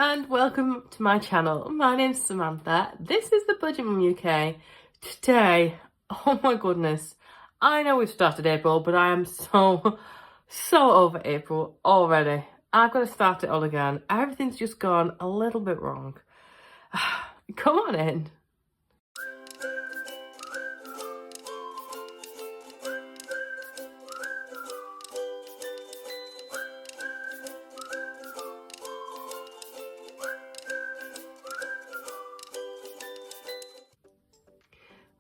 and welcome to my channel. My name's Samantha. This is the Budget Mum UK. Today, oh my goodness, I know we've started April, but I am so over April already. I've got to start it all again. Everything's just gone a little bit wrong. Come on in.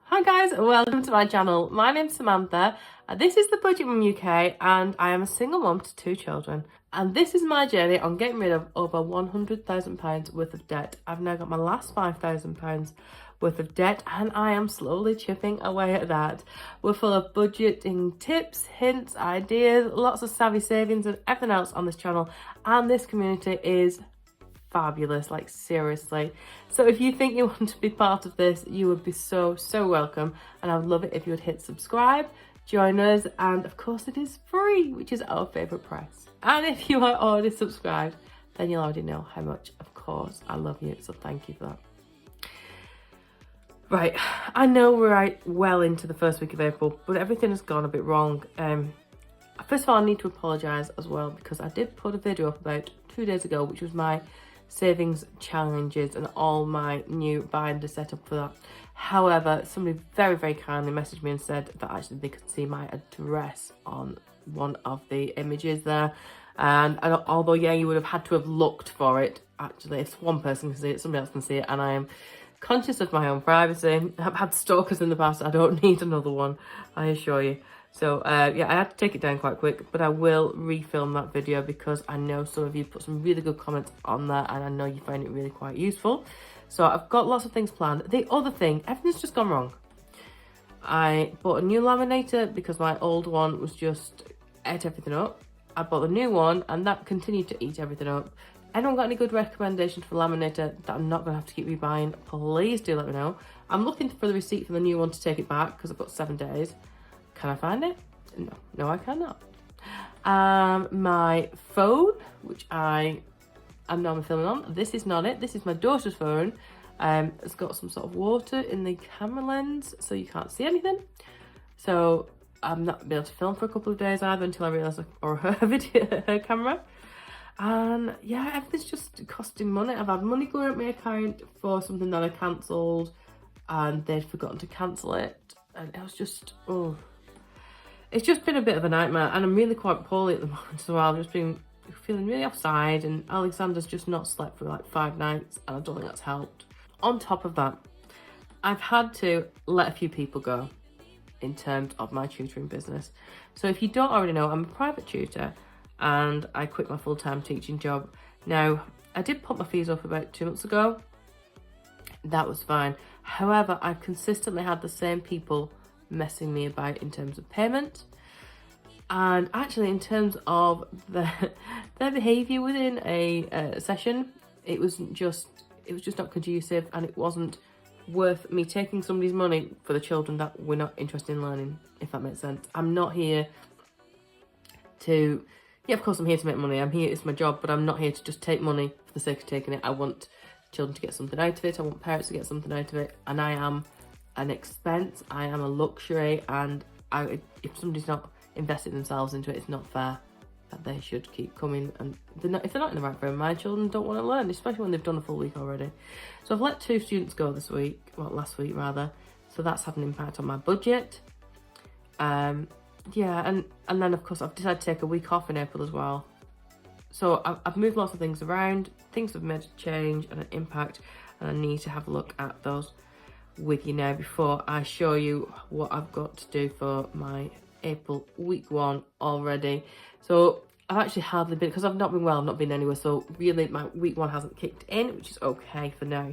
Hi guys, welcome to my channel. My name's Samantha. This is the Budget Mum UK and I am a single mum to 2 children. And this is my journey on getting rid of over £100,000 worth of debt. I've now got my last £5,000 worth of debt and I am slowly chipping away at that. We're full of budgeting tips, hints, ideas, lots of savvy savings and everything else on this channel. And this community is fabulous, like seriously. So if you think you want to be part of this, you would be so welcome, and I would love it if you would hit subscribe, join us, and of course it is free, which is our favorite price. And if you are already subscribed, then you'll already know how much, of course, I love you, so thank you for that. Right, I know we're right well into the first week of April, but everything has gone a bit wrong. First of all, I need to apologise as well, because I did put a video up about 2 days ago, which was my savings challenges and all my new binder setup for that. However, somebody very kindly messaged me and said that actually they could see my address on one of the images there, and although yeah, you would have had to have looked for it, actually if one person can see it, somebody else can see it, and I am conscious of my own privacy. I've had stalkers in the past, I don't need another one, I assure you. So yeah, I had to take it down quite quick, but I will refilm that video because I know some of you put some really good comments on there and I know you find it really quite useful. So I've got lots of things planned. The other thing, everything's just gone wrong. I bought a new laminator because my old one was just ate everything up. I bought the new one and that continued to eat everything up. Anyone got any good recommendations for laminator that I'm not going to have to keep rebuying? Please do let me know. I'm looking for the receipt for the new one to take it back because I've got 7 days. Can I find it? No, I cannot. My phone, which I'm normally filming on, this is not it. This is my daughter's phone. It's got some sort of water in the camera lens, so you can't see anything. So I'm not able to film for a couple of days either until I realise I can borrow her camera. And yeah, everything's just costing money. I've had money going out my account for something that I cancelled, and they'd forgotten to cancel it, and it was just it's just been a bit of a nightmare, and I'm really quite poorly at the moment, so I've just been feeling really offside, and Alexander's just not slept for like 5 nights, and I don't think that's helped. On top of that, I've had to let a few people go in terms of my tutoring business. So if you don't already know, I'm a private tutor, and I quit my full-time teaching job. Now, I did put my fees up about 2 months ago. That was fine. However, I've consistently had the same people messing me about in terms of payment, and actually in terms of their behaviour within a session. It was just not conducive, and it wasn't worth me taking somebody's money for the children that we're not interested in learning, if that makes sense. I'm not here to, yeah, of course I'm here to make money, I'm here, it's my job, but I'm not here to just take money for the sake of taking it. I want children to get something out of it, I want parents to get something out of it, and I am an expense, I am a luxury, and if somebody's not investing themselves into it, it's not fair that they should keep coming. And if they're not in the right frame, my children don't want to learn, especially when they've done a full week already. So I've let 2 students go this week, well, last week rather, so that's had an impact on my budget. Yeah, and then of course I've decided to take a week off in April as well. So I've moved lots of things around, things have made a change and an impact, and I need to have a look at those with you now before I show you what I've got to do for my April week 1 already. So I've actually hardly been, because I've not been well, I've not been anywhere, so really my week 1 hasn't kicked in, which is okay for now.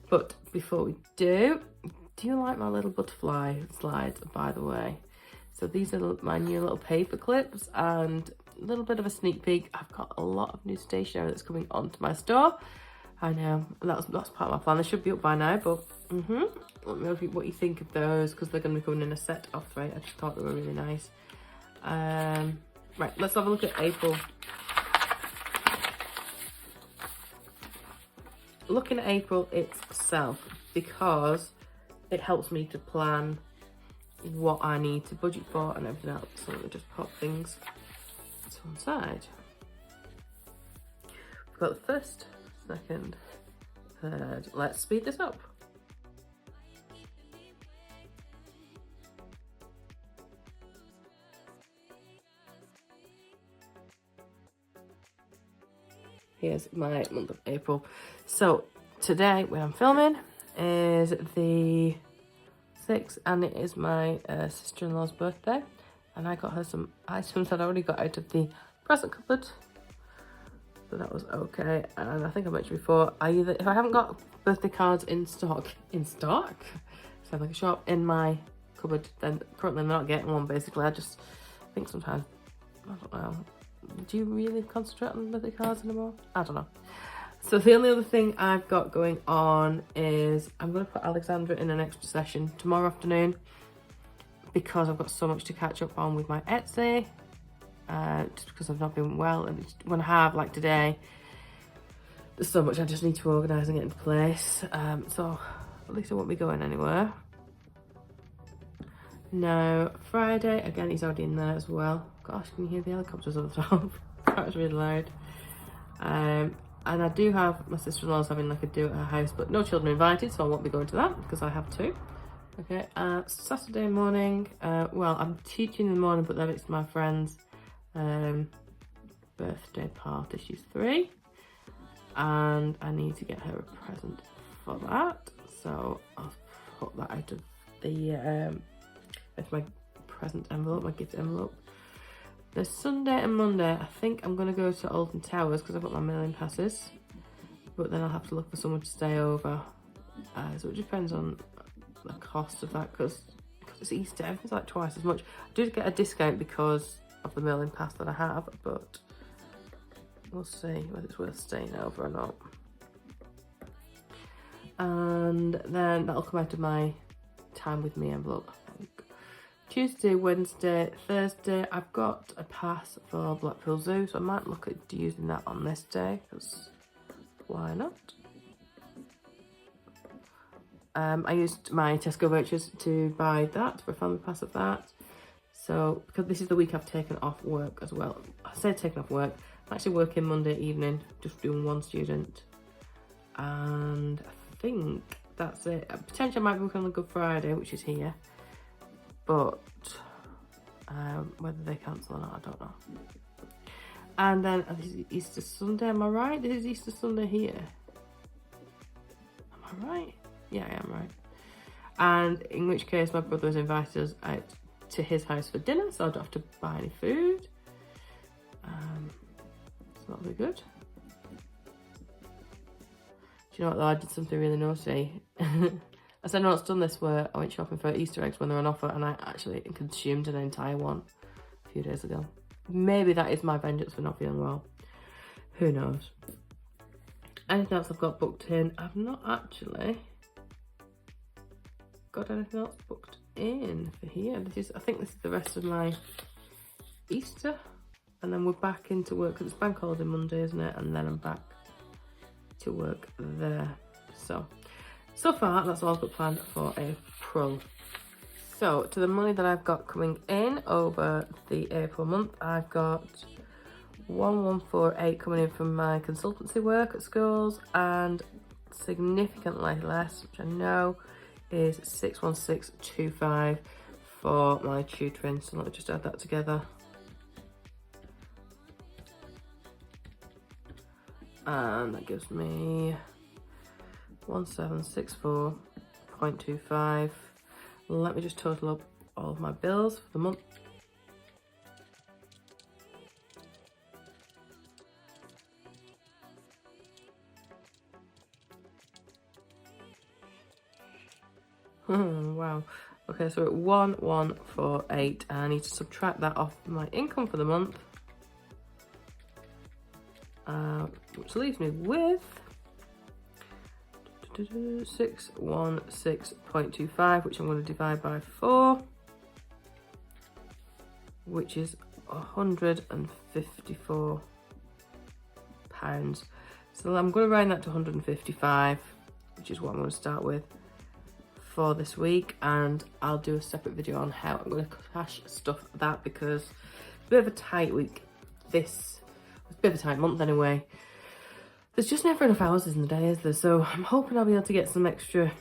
But before we do you like my little butterfly slides, by the way? So these are my new little paper clips, and a little bit of a sneak peek, I've got a lot of new stationery that's coming onto my store. I know, that's part of my plan. They should be up by now, but let me know what you think of those, because they're going to be coming in a set of 3. I just thought they were really nice. Right, let's have a look at April. looking at April itself, because it helps me to plan what I need to budget for and everything else. So let me just pop things to one side. We've got the first, second, third. Let's speed this up. Here's my month of April. So today, when I'm filming, is the 6th, and it is my sister-in-law's birthday, and I got her some items that I already got out of the present cupboard, so that was okay. And I think I mentioned before, if I haven't got birthday cards in stock, sound like a shop, in my cupboard, then currently I'm not getting one. Basically, I just think sometimes, I don't know, do you really concentrate on birthday cards anymore? I don't know. So the only other thing I've got going on is I'm going to put Alexandra in an extra session tomorrow afternoon, because I've got so much to catch up on with my Etsy, just because I've not been well, and when I have, like today, there's so much I just need to organise and get into place. So at least I won't be going anywhere. Now Friday, again, he's already in there as well. Gosh, can you hear the helicopters on the top? That was really loud. And I do have, my sister-in-law's having like a do at her house, but no children invited, so I won't be going to that because I have two. Okay, Saturday morning, well, I'm teaching in the morning, but then it's my friend's birthday party. She's 3, and I need to get her a present for that. So I'll put that out of the, it's my present envelope, my gift envelope. The Sunday and Monday, I think I'm going to go to Alton Towers because I've got my million passes, but then I'll have to look for someone to stay over. So it depends on the cost of that, because it's Easter, everything's like twice as much. I do get a discount because of the million pass that I have, but we'll see whether it's worth staying over or not. And then that'll come out of my time with me envelope, I think. Tuesday, Wednesday, Thursday, I've got a pass for Blackpool Zoo, so I might look at using that on this day, because why not? I used my Tesco vouchers to buy that, for a family pass of that. So, because this is the week I've taken off work as well. I say taken off work, I'm actually working Monday evening, just doing one student. And I think that's it. Potentially I might be working on the Good Friday, which is here. But whether they cancel or not, I don't know. And then this is Easter Sunday, am I right? This is Easter Sunday here. Am I right? Yeah, I am right. And in which case my brother has invited us out to his house for dinner, so I don't have to buy any food. So that'll be good. Do you know what though? I did something really naughty. I said no, it's done this where I went shopping for Easter eggs when they're on offer, and I actually consumed an entire one a few days ago. Maybe that is my vengeance for not feeling well. Who knows? Anything else I've got booked in? I've not actually got anything else booked in for here. I think this is the rest of my Easter, and then we're back into work because it's bank holiday Monday, isn't it? And then I'm back to work there. So far, that's all I've got planned for April. So, to the money that I've got coming in over the April month, I've got 1148 coming in from my consultancy work at schools, and significantly less, which I know is 61625 for my tutoring. So let me just add that together. And that gives me 1764.25. Let me just total up all of my bills for the month. Wow. Okay, so at 1148, and I need to subtract that off my income for the month, which leaves me with 616.25, which I'm going to divide by 4, which is £154. So I'm going to round that to 155, which is what I'm going to start with for this week, and I'll do a separate video on how I'm going to cash stuff that, because it's a bit of a tight week. It's a bit of a tight month anyway. There's just never enough hours in the day, is there? So I'm hoping I'll be able to get some extra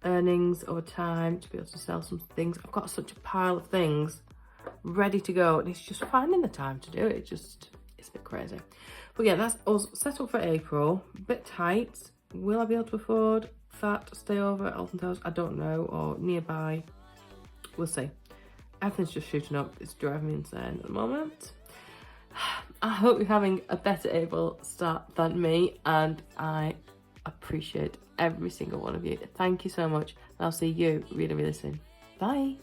earnings over time to be able to sell some things. I've got such a pile of things ready to go, and it's just finding the time to do it. It's a bit crazy. But yeah, that's us set up for April. A bit tight. Will I be able to afford that stay over at Alton Towers? I don't know, or nearby. We'll see. Everything's just shooting up. It's driving me insane at the moment. I hope you're having a better April start than me, and I appreciate every single one of you. Thank you so much, and I'll see you really, really soon. Bye.